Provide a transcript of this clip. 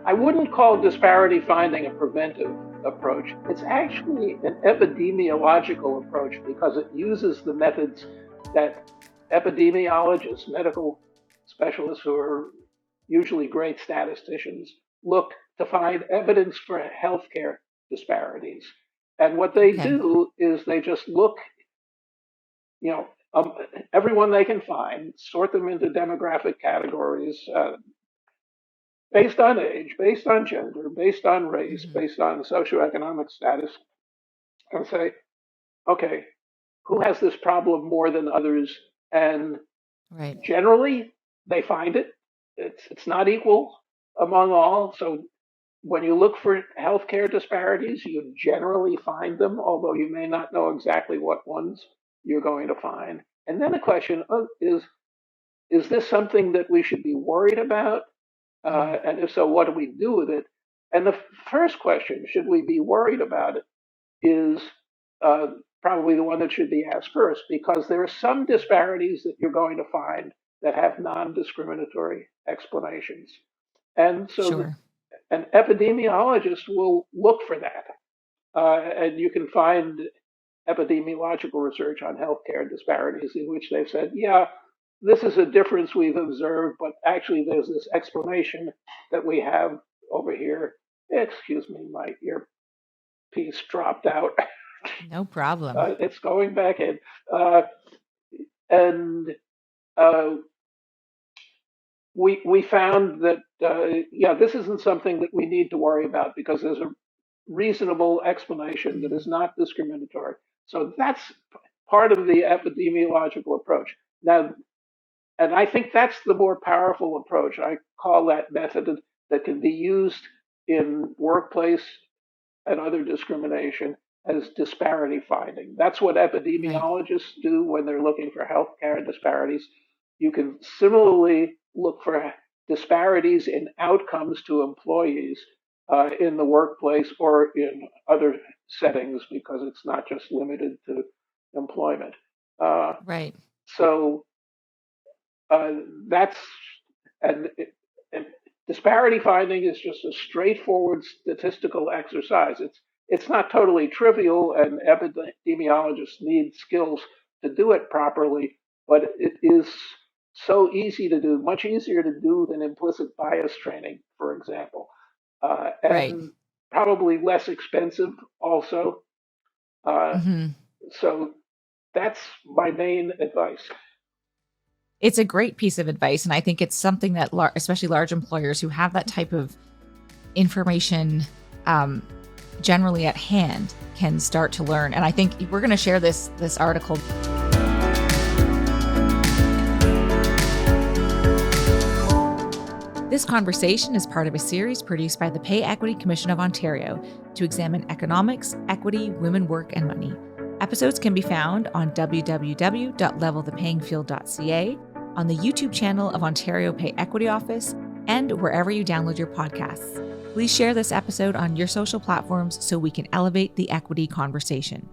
I wouldn't call disparity finding a preventive approach. It's actually an epidemiological approach because it uses the methods that epidemiologists, medical specialists who are usually great statisticians, look to find evidence for healthcare disparities. And what they do is they just look, everyone they can find, sort them into demographic categories, based on age, based on gender, based on race, based on socioeconomic status, and say, okay, who has this problem more than others? And generally, they find it. It's not equal among all. So when you look for healthcare disparities, you generally find them, although you may not know exactly what ones you're going to find. And then the question is this something that we should be worried about? And if so, what do we do with it? And the first question, should we be worried about it, is probably the one that should be asked first, because there are some disparities that you're going to find that have non-discriminatory explanations. And so an epidemiologist will look for that. And you can find epidemiological research on healthcare disparities in which they've said, yeah, this is a difference we've observed, but actually there's this explanation that we have over here. Excuse me, my earpiece dropped out. No problem. It's going back in. We found that, this isn't something that we need to worry about because there's a reasonable explanation that is not discriminatory. So that's part of the epidemiological approach. Now, and I think that's the more powerful approach. I call that method that can be used in workplace and other discrimination as disparity finding. That's what epidemiologists do when they're looking for healthcare disparities. You can similarly look for disparities in outcomes to employees in the workplace or in other settings, because it's not just limited to employment. So and disparity finding is just a straightforward statistical exercise. It's not totally trivial, and epidemiologists need skills to do it properly, but it is so easy to do, much easier to do than implicit bias training, for example, and probably less expensive also. So that's my main advice. It's a great piece of advice, and I think it's something that especially large employers who have that type of information generally at hand can start to learn. And I think we're going to share this article. This conversation is part of a series produced by the Pay Equity Commission of Ontario to examine economics, equity, women work, and money. Episodes can be found on www.leveltheplayingfield.ca, on the YouTube channel of Ontario Pay Equity Office, and wherever you download your podcasts. Please share this episode on your social platforms so we can elevate the equity conversation.